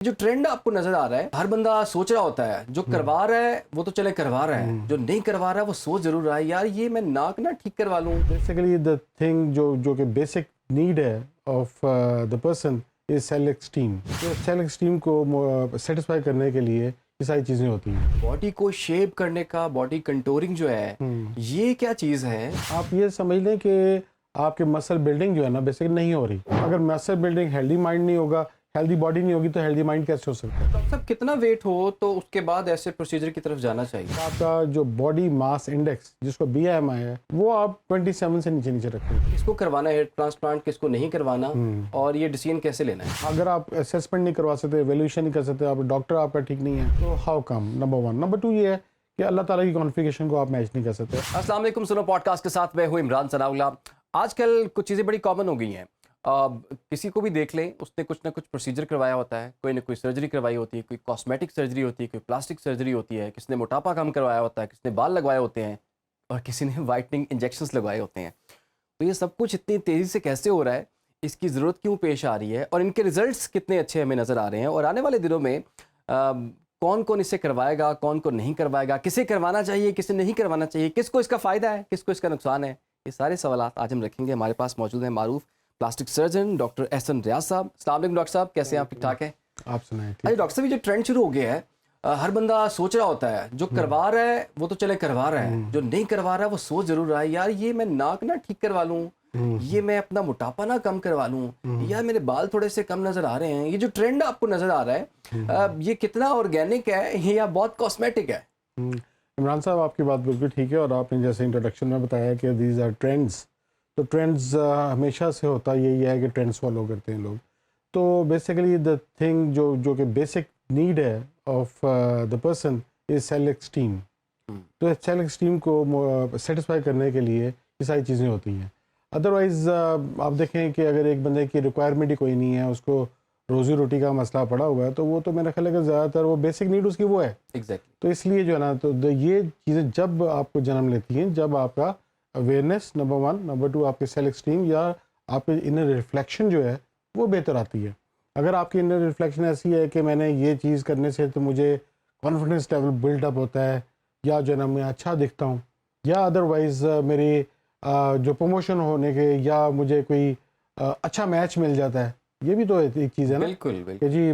جو ٹرینڈ آپ کو نظر آ رہا ہے، ہر بندہ سوچ رہا ہوتا ہے، جو کروا رہا ہے وہ تو چلے کروا رہا ہے، جو نہیں کروا رہا ہے وہ سوچ ضرور رہا ہے یار یہ میں ناک نہ ٹھیک کروا لوں. بیسیکلی دا تھنگ جو کہ بیسک نیڈ ہے of the person is self esteem. Self esteem کو سیٹسفائی کرنے کے لیے یہ ساری چیزیں ہوتی ہیں. باڈی کو شیپ کرنے کا، باڈی کنٹورنگ جو ہے یہ کیا چیز ہے؟ آپ یہ سمجھ لیں کہ آپ کے مسل بلڈنگ جو ہے نا بیسیکلی نہیں ہو رہی. اگر مسل بلڈنگ ہیلدی مائنڈ نہیں ہوگا، ہیلدی باڈی نہیں ہوگی تو ہیلدی مائنڈ کیسے ہو سکتا ہے؟ ڈاکٹر صاحب کتنا ویٹ ہو تو اس کے بعد ایسے پروسیجر کی طرف جانا چاہیے؟ آپ کا جو باڈی ماس انڈیکس جس کو BMI ہے وہ آپ 27 سے نیچے رکھیں. کس کو کروانا ہے ٹرانسپلانٹ، کس کو نہیں کروانا، اور یہ ڈیسیژن کیسے لینا ہے؟ اگر آپ اسیسمنٹ نہیں کروا سکتے، ایویلیوشن نہیں کر سکتے، آپ ڈاکٹر آپ کا ٹھیک نہیں ہے تو ہاؤ کم. نمبر 1. نمبر 2 یہ ہے کہ اللہ تعالیٰ کی کانفیگریشن کو آپ میچ نہیں کر سکتے. السلام علیکم، سنو پوڈ کاسٹ کے ساتھ میں ہوں عمران ثناء اللہ. آج کل کچھ چیزیں بڑی کامن ہو گئی ہیں. کسی کو بھی دیکھ لیں، اس نے کچھ نہ کچھ پروسیجر کروایا ہوتا ہے، کوئی نہ کوئی سرجری کروائی ہوتی ہے، کوئی کاسمیٹک سرجری ہوتی ہے، کوئی پلاسٹک سرجری ہوتی ہے، کس نے موٹاپا کم کروایا ہوتا ہے، کس نے بال لگوائے ہوتے ہیں، اور کسی نے وائٹننگ انجیکشنز لگوائے ہوتے ہیں. تو یہ سب کچھ اتنی تیزی سے کیسے ہو رہا ہے، اس کی ضرورت کیوں پیش آ رہی ہے، اور ان کے ریزلٹس کتنے اچھے ہمیں نظر آ رہے ہیں، اور آنے والے دنوں میں کون کون اسے کروائے گا، کون کون نہیں کروائے گا، کسے کروانا چاہیے، کسے نہیں کروانا چاہیے، کس کو اس کا فائدہ ہے، کس کو اس کا نقصان ہے، یہ سارے سوالات آج ہم رکھیں گے. ہمارے پاس موجود ہیں معروف پلاسٹک سرجن ڈاکٹر احسن ریاض صاحب. السلام علیکم ڈاکٹر صاحب، کیسے ہیں آپ؟ ٹھیک ٹھاک ہیں؟ آپ سنائیں. اچھا ڈاکٹر صاحب، یہ جو ٹرینڈ شروع ہو گیا ہے، ہر بندہ سوچ رہا ہوتا ہے، جو کروا رہا ہے وہ تو چلے کروا رہا ہے، جو نہیں کروا رہا ہے وہ سوچ ضرور رہا ہے یار یہ میں ناک نہ ٹھیک کروا لوں، یہ میں اپنا موٹاپا نہ کم کروا لوں، یا میرے بال تھوڑے سے کم نظر آ رہے ہیں. یہ جو ٹرینڈ آپ کو نظر آ رہا ہے یہ کتنا آرگینک ہے یا بہت کاسمیٹک ہے؟ عمران صاحب آپ کی بات بالکل ٹھیک ہے، اور آپ نے جیسے انٹروڈکشن میں بتایا کہ دیز آر ٹرینڈس. تو ٹرینڈز ہمیشہ سے ہوتا یہی ہے کہ ٹرینڈس فالو کرتے ہیں لوگ. تو بیسیکلی دا تھنگ جو کہ بیسک نیڈ ہے of the person is self esteem. تو سیلف اسٹیم کو سیٹسفائی کرنے کے لیے یہ ساری چیزیں ہوتی ہیں. ادروائز آپ دیکھیں کہ اگر ایک بندے کی ریکوائرمنٹ ہی کوئی نہیں ہے، اس کو روزی روٹی کا مسئلہ پڑا ہوا ہے، تو وہ تو میرا خیال ہے کہ زیادہ تر وہ بیسک نیڈ اس کی وہ ہے. ایگزیکٹلی. تو اس لیے جو ہے نا تو یہ چیزیں جب آپ کو جنم لیتی ہیں، جب آپ کا اویئرنیس نمبر 1، نمبر 2 آپ کے سیلف اسٹیم یا آپ کے انر ریفلیکشن جو ہے وہ بہتر آتی ہے. اگر آپ کی انر ریفلیکشن ایسی ہے کہ میں نے یہ چیز کرنے سے تو مجھے کانفیڈنس لیول بلڈ اپ ہوتا ہے، یا جو ہے نا میں اچھا دکھتا ہوں، یا ادروائز میری جو پروموشن ہونے کے یا مجھے کوئی اچھا میچ مل جاتا ہے، یہ بھی تو ایک چیز ہے نا. بالکل کہ جی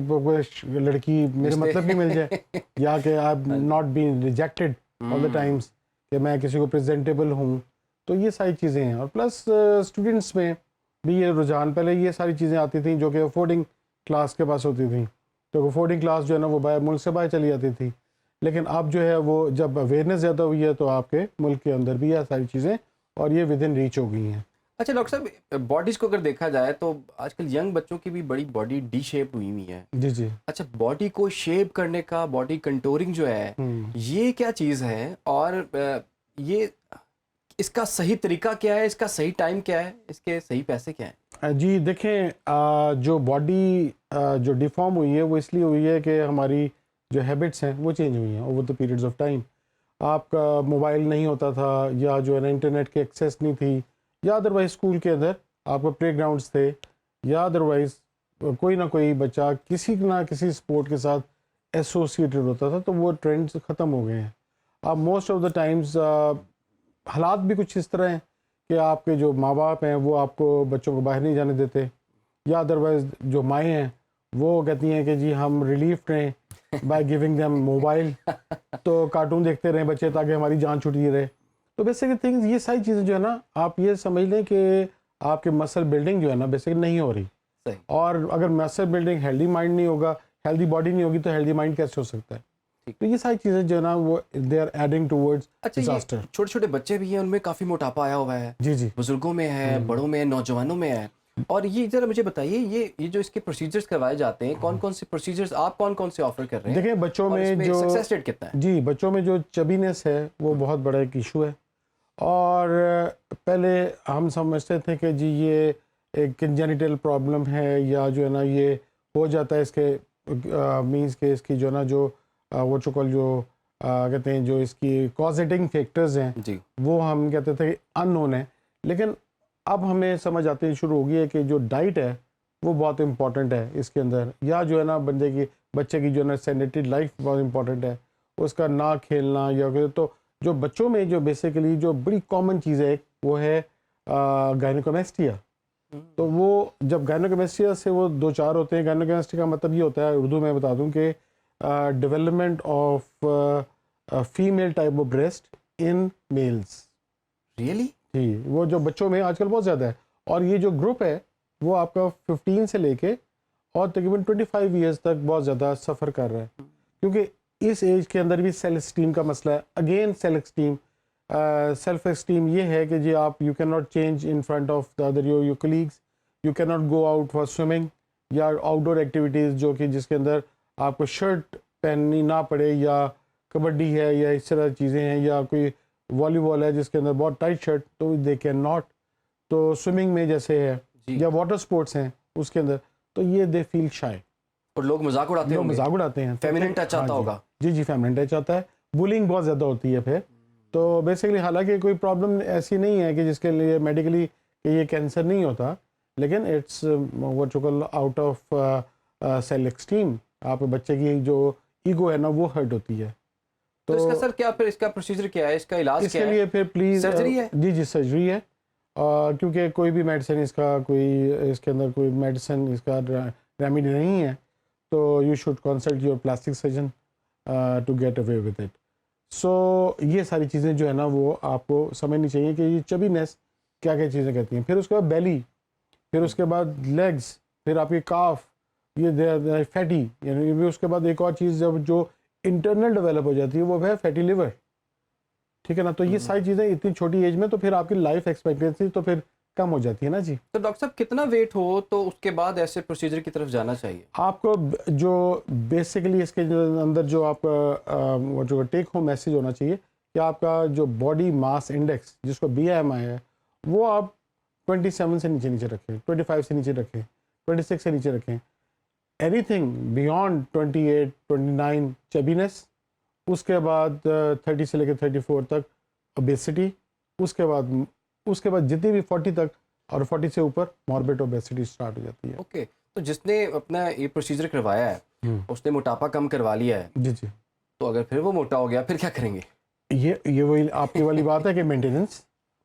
لڑکی میرے مطلب نہیں مل جائے، یا کہ آپ not been rejected all the Times, کہ میں کسی کو پریزنٹیبل ہوں. تو یہ ساری چیزیں ہیں. اور پلس اسٹوڈنٹس میں بھی یہ رجحان، پہلے یہ ساری چیزیں آتی تھیں جو کہ افورڈنگ کلاس کے پاس ہوتی تھیں، تو افورڈنگ کلاس جو ہے نا وہ ملک سے باہر چلی جاتی تھی. لیکن اب جو ہے وہ جب اویئرنیس زیادہ ہوئی ہے تو آپ کے ملک کے اندر بھی یہ ساری چیزیں اور یہ ود ان ریچ ہو گئی ہیں. اچھا ڈاکٹر صاحب، باڈیز کو اگر دیکھا جائے تو آج کل ینگ بچوں کی بھی بڑی باڈی ڈی شیپ ہوئی ہوئی ہے. جی جی. اچھا، باڈی کو شیپ کرنے کا، باڈی کنٹورنگ جو ہے یہ کیا چیز ہے، اور یہ اس کا صحیح طریقہ کیا ہے، اس کا صحیح ٹائم کیا ہے، اس کے صحیح پیسے کیا ہیں؟ جی دیکھیں، جو باڈی جو ڈیفارم ہوئی ہے وہ اس لیے ہوئی ہے کہ ہماری جو ہیبٹس ہیں وہ چینج ہوئی ہیں over the periods of time. آپ کا موبائل نہیں ہوتا تھا، یا جو ہے نا انٹرنیٹ کی ایکسیس نہیں تھی، یا ادروائز اسکول کے اندر آپ کو پلے گراؤنڈس تھے، یا ادروائز کوئی نہ کوئی بچہ کسی نہ کسی اسپورٹ کے ساتھ ایسوسیٹڈ ہوتا تھا، تو وہ ٹرینڈز ختم ہو گئے ہیں. اب موسٹ آف دا ٹائمز حالات بھی کچھ اس طرح ہیں کہ آپ کے جو ماں باپ ہیں وہ آپ کو بچوں کو باہر نہیں جانے دیتے، یا ادروائز جو مائیں ہیں وہ کہتی ہیں کہ جی ہم ریلیف رہیں بائی گیونگ دیم موبائل، تو کارٹون دیکھتے رہیں بچے تاکہ ہماری جان چھٹی رہے. تو بیسکلی تھنگز یہ ساری چیزیں جو ہے نا آپ یہ سمجھ لیں کہ آپ کے مسل بلڈنگ جو ہے نا بیسکلی نہیں ہو رہی. اور اگر مسل بلڈنگ ہیلدی مائنڈ نہیں ہوگا، ہیلدی باڈی نہیں ہوگی تو ہیلدی مائنڈ کیسے ہو سکتا ہے؟ تو یہ ساری چیزیں جو ہے نا وہ they are heading towards disaster. چھوٹے چھوٹے بچے بھی ہیں، ان میں کافی موٹاپا آیا ہوا ہے. جی جی. بزرگوں میں ہے، بڑوں میں، نوجوانوں میں ہے. اور یہ ذرا مجھے بتائیے، یہ جو اس کے پروسیجرز کروائے جاتے ہیں، کون کون سے پروسیجرز آپ کون سے آفر کر رہے ہیں؟ دیکھیں بچوں میں جو سکسیس ریٹ کتنا ہے؟ جی بچوں میں جو چبینس ہے وہ بہت بڑا ایک ایشو ہے. اور پہلے ہم سمجھتے تھے کہ جی یہ ایک کنجینیٹل پرابلم ہے، یا جو ہے نا یہ ہو جاتا ہے اس کے مینس کہ اس کی جو ہے نا جو وہ چکل جو کہتے ہیں جو اس کی کازیٹنگ فیکٹرز ہیں جی وہ ہم کہتے تھے ان نون ہیں. لیکن اب ہمیں سمجھ آتے شروع ہو گئی ہے کہ جو ڈائٹ ہے وہ بہت امپورٹنٹ ہے اس کے اندر. یا جو ہے نا بچے کی جو ہے نا سینیٹری لائف بہت امپورٹنٹ ہے, اس کا نہ کھیلنا یا تو جو بچوں میں جو بیسیکلی جو بڑی کامن چیز ہے وہ ہے گائنوکومیسٹیا. تو وہ جب گائنوکومیسٹیا سے وہ دو چار ہوتے ہیں, گائنوکومیسٹیا کا مطلب یہ ہوتا ہے, اردو میں بتا دوں کہ development of female type of breast in males. Really? جی, وہ جو بچوں میں آج کل بہت زیادہ ہے, اور یہ جو گروپ ہے وہ آپ کا 15 سے لے کے اور تقریباً 25 ایئرس تک بہت زیادہ سفر کر رہا ہے, کیونکہ اس ایج کے اندر بھی سیلف اسٹیم کا مسئلہ ہے. اگین سیلف اسٹیم یہ ہے کہ جی آپ you can not change in front of the other your colleagues, you can not go out for swimming یا آؤٹ ڈور ایکٹیویٹیز جو کہ جس کے اندر آپ کو شرٹ پہننی نہ پڑے, یا کبڈی ہے یا اس طرح چیزیں ہیں, یا کوئی والی بال ہے جس کے اندر بہت ٹائٹ شرٹ, تو دے کین ناٹ. تو سوئمنگ میں جیسے ہے یا واٹر اسپورٹس ہیں اس کے اندر, تو یہ دے فیل شائے, اور لوگ مذاق اڑاتے ہیں, مذاق اڑاتے ہیں. فیمنن ٹچ آتا ہوگا. جی فیمنن ٹچ آتا ہے. بولنگ بہت زیادہ ہوتی ہے پھر. تو بیسیکلی حالانکہ کوئی پرابلم ایسی نہیں ہے کہ جس کے لیے میڈیکلی کہ یہ کینسر نہیں ہوتا, لیکن it's what you call out of self esteem. آپ بچے کی جو ایگو ہے نا وہ ہرٹ ہوتی ہے. تو اس کا سر کیا پھر اس کا پروسیجر کیا ہے, اس کا علاج کیا ہے؟ اس کے لیے پھر پلیز سرجری ہے. جی سرجری ہے, کیونکہ کوئی بھی میڈیسن اس کا کوئی اس کے اندر کوئی میڈیسن اس کا ریمیڈی نہیں ہے. تو you should consult your plastic surgeon to get away with it. So یہ ساری چیزیں جو ہے نا وہ آپ کو سمجھنی چاہیے کہ یہ چبینس کیا کیا چیزیں کہتی ہیں. پھر اس کے بعد بیلی, پھر اس کے بعد لیگس, پھر آپ کی کاف, یہ فیٹی, یعنی اس کے بعد ایک اور چیز جب جو انٹرنل ڈیولپ ہو جاتی ہے وہ ہے فیٹی لیور. ٹھیک ہے نا. تو یہ ساری چیزیں اتنی چھوٹی ایج میں, تو پھر آپ کی لائف ایکسپیکٹینسی تو پھر کم ہو جاتی ہے نا. جی تو ڈاکٹر صاحب کتنا ویٹ ہو تو اس کے بعد ایسے پروسیجر کی طرف جانا چاہیے؟ آپ کو جو بیسیکلی اس کے اندر جو آپ کا جو ٹیک ہوم میسیج ہونا چاہیے کہ آپ کا جو باڈی ماس انڈیکس جس کو BMI ہے وہ آپ 27 سے نیچے رکھیں, 25 سے نیچے رکھیں, 26 سے نیچے رکھیں. اینی تھنگ بیانڈ 28 29 چبینس, اس کے بعد 30 سے لے کے 34 تک اوبیسٹی, اس کے بعد جتنی بھی 40 تک اور 40 سے اوپر ماربڈ اوبیسٹی اسٹارٹ ہو جاتی ہے. اوکے, تو جس نے اپنا یہ پروسیجر کروایا ہے اس نے موٹاپا کم کروا لیا ہے, جی تو اگر پھر وہ موٹا ہو گیا پھر کیا کریں گے؟ یہ وہی آپ کی والی بات ہے کہ مینٹیننس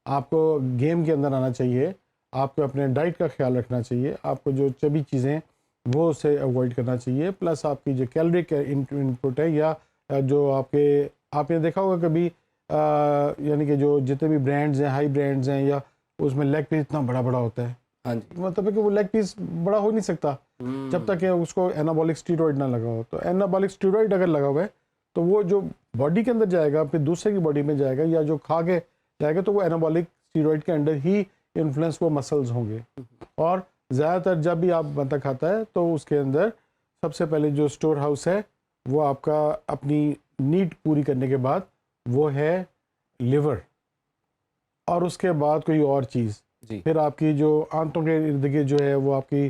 آپ کو گیم کے اندر آنا چاہیے. آپ کو اپنے ڈائٹ کا خیال رکھنا چاہیے. آپ کو جو چبی چیزیں وہ اسے اوائڈ کرنا چاہیے. پلس آپ کی جو کیلوری انپٹ ہے, یا جو آپ نے دیکھا ہوگا کبھی یعنی کہ جو جتنے بھی برانڈز ہیں, ہائی برانڈز ہیں, یا اس میں لیگ پیس اتنا بڑا ہوتا ہے. ہاں جی, مطلب ہے کہ وہ لیگ پیس بڑا ہو نہیں سکتا جب تک کہ اس کو اینابولک اسٹیرائڈ نہ لگا ہو. تو اینابولک اسٹیرائڈ اگر لگا ہوا ہے تو وہ جو باڈی کے اندر جائے گا پھر دوسرے کی باڈی میں جائے گا, یا جو کھا کے جائے گا, تو وہ اینابولک اسٹیرائڈ کے انڈر ہی انفلوئنس وہ مسلز ہوں گے. اور زیادہ تر جب بھی آپ بندہ کھاتا ہے تو اس کے اندر سب سے پہلے جو اسٹور ہاؤس ہے وہ آپ کا اپنی نیڈ پوری کرنے کے بعد وہ ہے لیور, اور اس کے بعد کوئی اور چیز. پھر آپ کی جو آنتوں کے ارد گرد جو ہے وہ آپ کی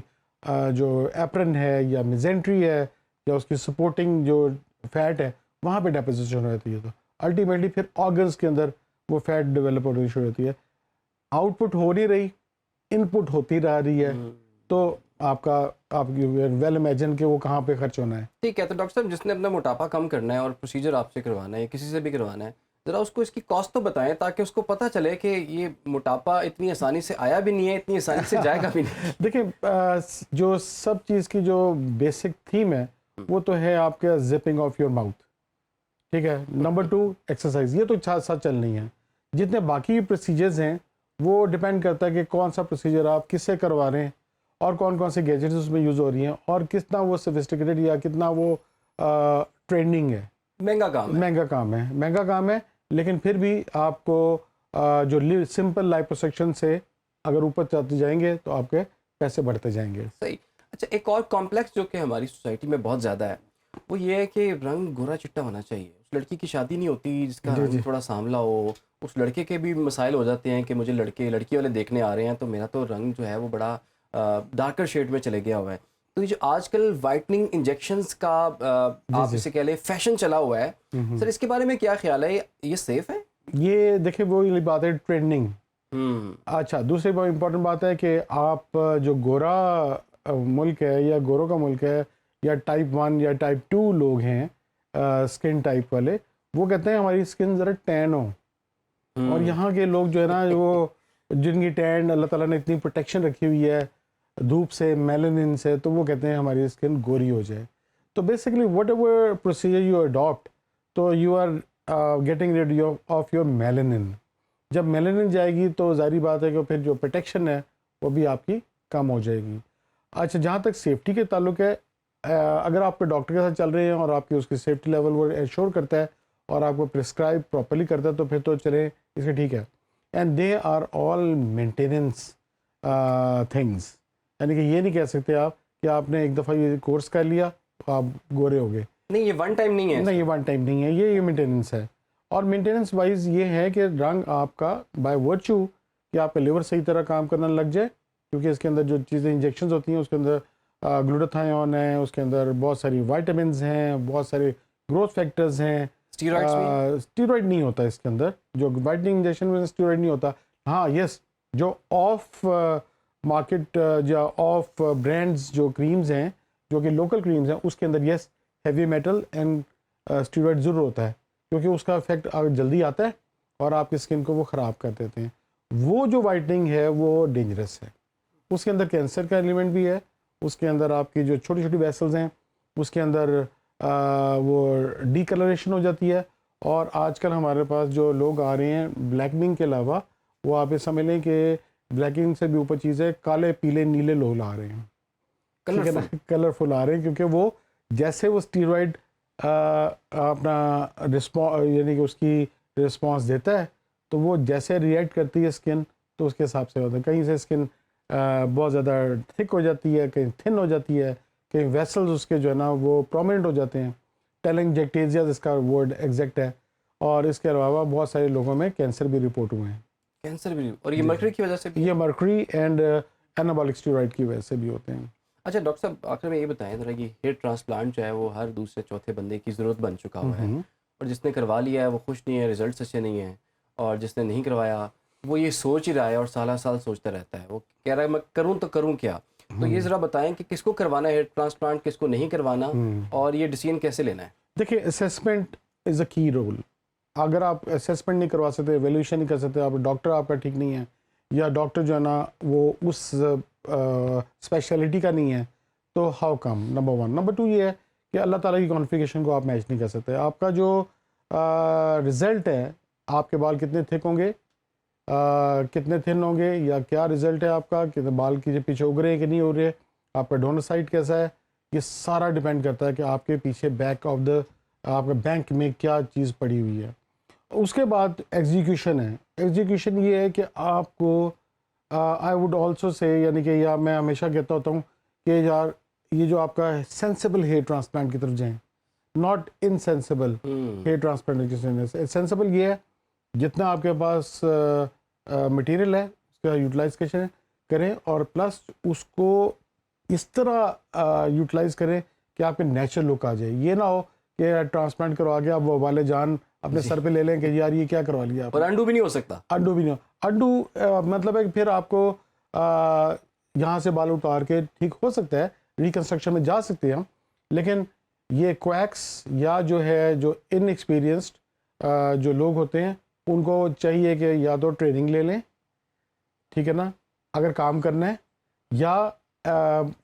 جو ایپرن ہے یا میزنٹری ہے یا اس کی سپورٹنگ جو فیٹ ہے وہاں پہ ڈیپوزیشن ہو جاتی ہے. تو الٹیمیٹلی پھر آرگنس کے اندر وہ فیٹ ڈیولپ ہونی شروع ہوتی ہے. آؤٹ پٹ ہو نہیں رہی, ان پٹ ہوتی رہی ہے, تو آپ ویل امیجن کہ وہ کہاں پہ خرچ ہونا ہے. ٹھیک ہے. تو ڈاکٹر صاحب جس نے اپنا موٹاپا کم کرنا ہے اور پروسیجر آپ سے کروانا ہے, کسی سے بھی کروانا ہے, ذرا اس کو اس کی کاسٹ تو بتائیں تاکہ اس کو پتہ چلے کہ یہ موٹاپا اتنی آسانی سے آیا بھی نہیں ہے, اتنی آسانی سے جائے گا بھی نہیں. دیکھیں جو سب چیز کی جو بیسک تھیم ہے وہ تو ہے آپ کے زپنگ آف یور ماؤتھ. ٹھیک ہے. نمبر 2 ایکسرسائز, یہ تو ساتھ چلنی ہے. جتنے باقی پروسیجرز ہیں وہ ڈپینڈ کرتا ہے کہ کون سا پروسیجر آپ کس سے کروا رہے ہیں اور کون سے گیجٹس اس میں یوز ہو رہی ہیں اور کتنا وہ سوفسٹیکیٹڈ یا کتنا وہ ٹرینڈنگ ہے. مہنگا کام ہے, لیکن پھر بھی آپ کو جو سمپل لائپوسیکشن سے اگر اوپر چلتے جائیں گے تو آپ کے پیسے بڑھتے جائیں گے. صحیح. اچھا, ایک اور کمپلیکس جو کہ ہماری سوسائٹی میں بہت زیادہ ہے وہ یہ ہے کہ رنگ گورا چٹا ہونا چاہیے. اس لڑکی کی شادی نہیں ہوتی جس کا رنگ تھوڑا سانولا ہو, اس لڑکے کے بھی مسائل ہو جاتے ہیں کہ مجھے لڑکی والے دیکھنے آ رہے ہیں تو میرا تو رنگ جو ہے وہ بڑا ڈارکر شیڈ میں چلے گیا ہوا ہے. تو یہ جو آج کل وائٹننگ انجیکشنز کا آپ اسے کہہ لیں فیشن چلا ہوا ہے, سر اس کے بارے میں کیا خیال ہے, یہ سیف ہے؟ یہ دیکھیں وہی بات ہے ٹرینڈنگ. اچھا, دوسری بہت امپورٹنٹ بات ہے کہ آپ جو گورا ملک ہے یا گوروں کا ملک ہے یا ٹائپ 1 یا ٹائپ 2 لوگ ہیں اسکن ٹائپ والے, وہ کہتے ہیں ہماری اسکن ذرا ٹین ہو. اور یہاں کے لوگ جو ہے نا وہ جن کی ٹین اللہ تعالیٰ نے اتنی پروٹیکشن رکھی ہوئی ہے دھوپ سے, میلانن سے, تو وہ کہتے ہیں ہماری اسکن گوری ہو جائے. تو basically whatever procedure you adapt, تو you are getting rid of your melanin. جب میلانن جائے گی تو ظاہری بات ہے کہ پھر جو پروٹیکشن ہے وہ بھی آپ کی کم ہو جائے گی. اچھا, جہاں تک سیفٹی کے تعلق ہے, اگر آپ کے ڈاکٹر کے ساتھ چل رہے ہیں اور آپ کی اس کی سیفٹی لیول وہ انشور کرتا ہے اور آپ کو پرسکرائب پراپرلی کرتا ہے تو پھر تو چلیں اس کا ٹھیک ہے. And they are all maintenance things, یعنی کہ یہ نہیں کہہ سکتے آپ کہ آپ نے ایک دفعہ یہ کورس کر لیا تو آپ گورے ہو گئے. نہیں, یہ ون ٹائم نہیں ہے. نہیں, یہ ون ٹائم نہیں ہے, یہ مینٹیننس ہے. اور مینٹیننس وائز یہ ہے کہ رنگ آپ کا بائی ورچو کہ آپ کا لیور صحیح طرح کام کرنا لگ جائے, کیونکہ اس کے اندر جو چیزیں انجیکشنز ہوتی ہیں اس کے اندر گلوٹاتھیون ہے, اس کے اندر بہت ساری وائٹامنز ہیں, بہت سارے گروتھ فیکٹرز ہیں. اسٹیرائڈ نہیں ہوتا اس کے اندر, جو وائٹنگ انجیکشن میں اسٹیرائڈ نہیں ہوتا. ہاں یس, جو آف مارکیٹ یا آف برانڈز جو کریمز ہیں جو کہ لوکل کریمز ہیں اس کے اندر یس ہیوی میٹل اینڈ اسٹیرائڈ ضرور ہوتا ہے, کیونکہ اس کا افیکٹ جلدی آتا ہے اور آپ کی اسکن کو وہ خراب کر دیتے ہیں. وہ جو وائٹنگ ہے وہ ڈینجرس ہے, اس کے اندر کینسر کا ایلیمنٹ بھی ہے, اس کے اندر آپ کی جو چھوٹی چھوٹی ویسلز ہیں اس کے اندر وہ ڈی کلریشن ہو جاتی ہے. اور آج کل ہمارے پاس جو لوگ آ رہے ہیں بلیکنگ کے علاوہ, وہ آپ یہ سمجھ لیں کہ بلیکنگ سے بھی اوپر چیز ہے, کالے پیلے نیلے لوگ آ رہے ہیں, ٹھیک ہے نا, کلرفل آ رہے ہیں, کیونکہ وہ جیسے وہ اسٹیرائڈ اپنا یعنی کہ اس کی رسپانس دیتا ہے تو وہ جیسے ریئیکٹ کرتی ہے اسکن تو اس کے حساب سے ہوتا ہے. کہیں سے اسکن بہت زیادہ تھک ہو جاتی ہے, کہیں تھن ہو جاتی ہے, کہیں ویسلز اس کے جو ہے نا وہ پرومیننٹ ہو جاتے ہیں. ٹیلنجیکٹیزیا اس کا ورڈ ایگزیکٹ ہے. اور اس کے علاوہ بہت سارے لوگوں میں کینسر بھی رپورٹ ہوئے ہیں. کینسر بھی, اور یہ مرکری کی وجہ سے بھی, یہ مرکری اینڈ اینابولک اسٹیرائڈ کی وجہ سے بھی ہوتے ہیں. اچھا ڈاکٹر صاحب, آخر میں یہ بتائیں ذرا, یہ ہیئر ٹرانسپلانٹ جو ہے وہ ہر دوسرے چوتھے بندے کی ضرورت بن چکا ہوا ہے, اور جس نے کروا لیا ہے وہ خوش نہیں ہے, ریزلٹس اچھے نہیں ہیں, اور جس نے نہیں کروایا وہ یہ سوچ ہی رہا ہے اور سالہ سال سوچتا رہتا ہے, وہ کہہ رہا ہے میں کروں تو کروں کیا. تو یہ ذرا بتائیں کہ کس کو کروانا ہے ہیئر ٹرانسپلانٹ, کس کو نہیں کروانا, اور یہ ڈیسیژن کیسے لینا ہے. دیکھیں, اسیسمنٹ از اے کی رول. اگر آپ اسیسمنٹ نہیں کروا سکتے, ایویلیوشن نہیں کر سکتے, آپ ڈاکٹر آپ کا ٹھیک نہیں ہے یا ڈاکٹر جو ہے نا وہ اس اسپیشلٹی کا نہیں ہے, تو ہاؤ کم, نمبر 1. نمبر 2 یہ ہے کہ اللہ تعالیٰ کی کانفیگریشن کو آپ میچ نہیں کر سکتے. آپ کا جو رزلٹ ہے, آپ کے بال کتنے تھک ہوں گے, کتنے تھن ہوں گے, یا کیا رزلٹ ہے آپ کا, کہ بال کی پیچھے اگ رہے ہیں کہ نہیں اگ رہے, آپ کا ڈونر سائٹ کیسا ہے, یہ سارا ڈپینڈ کرتا ہے کہ آپ کے پیچھے بیک آف دا آپ کے بینک میں کیا چیز پڑی ہوئی ہے. اس کے بعد ایگزیکیوشن ہے. ایگزیکیوشن یہ ہے کہ آپ کو آئی ووڈ آلسو سے, یعنی کہ یا میں ہمیشہ کہتا ہوتا ہوں کہ یار یہ جو آپ کا سینسیبل ہیئر ٹرانسپلانٹ کی طرف جائیں, ناٹ انسینسیبل ہیئر ٹرانسپلانٹ. سینسیبل یہ ہے جتنا آپ کے پاس مٹیریل ہے اس کا یوٹیلائزیشن کریں, اور پلس اس کو اس طرح یوٹیلائز کریں کہ آپ کے نیچرل لک آ جائے. یہ نہ ہو کہ ٹرانسپلانٹ کروا کے آپ وہ والے جان اپنے سر پہ لے لیں کہ یار یہ کیا کروا لیا, اور انڈو بھی نہیں ہو سکتا. انڈو بھی نہیں, انڈو مطلب ہے کہ پھر آپ کو یہاں سے بال اتار کے ٹھیک ہو سکتا ہے, ریکنسٹرکشن میں جا سکتے ہیں ہم, لیکن یہ کویکس یا جو ہے جو ان ایکسپیرینسڈ جو لوگ ہوتے ہیں ان کو چاہیے کہ یا تو ٹریننگ لے لیں, ٹھیک ہے نا, اگر کام کرنا ہے, یا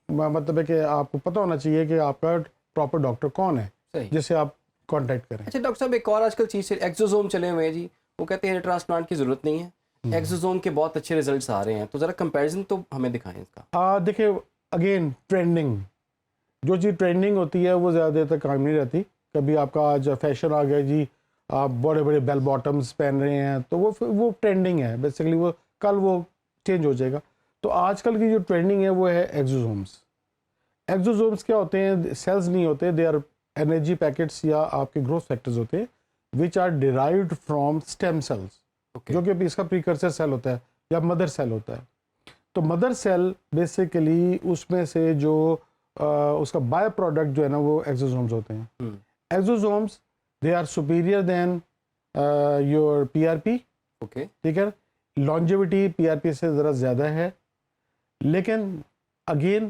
مطلب ہے کہ آپ کو پتہ ہونا چاہیے کہ آپ کا پراپر ڈاکٹر کون ہے جس سے آپ کانٹیکٹ کریں. اچھا ڈاکٹر صاحب, ایک اور آج کل چیز ایکزوزوم چلے ہوئے ہیں جی, وہ کہتے ہیں ہیئر ٹرانسپلانٹ کی ضرورت نہیں ہے, ایکزوزوم کے بہت اچھے ریزلٹس آ رہے ہیں, تو ذرا کمپیریزن تو ہمیں دکھائیں اس کا. دیکھیں اگین ٹرینڈنگ, جو چیز ٹرینڈنگ ہوتی ہے وہ زیادہ دیر تک کام نہیں رہتی. کبھی آپ کا آج فیشن آ گیا جی, آپ بڑے بڑے بیل باٹمز پہن رہے ہیں, تو وہ ٹرینڈنگ ہے بیسیکلی, وہ کل وہ چینج ہو جائے گا. تو آج کل کی جو ٹرینڈنگ ہے وہ ہے ایکزوزومس. ایکزوزومس کیا ہوتے ہیں, سیلز نہیں ہوتے, دے آر انرجی پیکٹس یا آپ کے گروتھ فیکٹرز ہوتے ہیں which are derived from stem cells, جو کہ اس کا پریکرسر سیل ہوتا ہے یا مدر سیل ہوتا ہے. تو مدر سیل بیسیکلی اس میں سے جو اس کا بائی پروڈکٹ جو ہے نا وہ ایکزوزومز ہوتے ہیں. Exosomes they are superior than your P R P, ٹھیک ہے, لانجیوٹی پی آر پی سے ذرا زیادہ ہے, لیکن اگین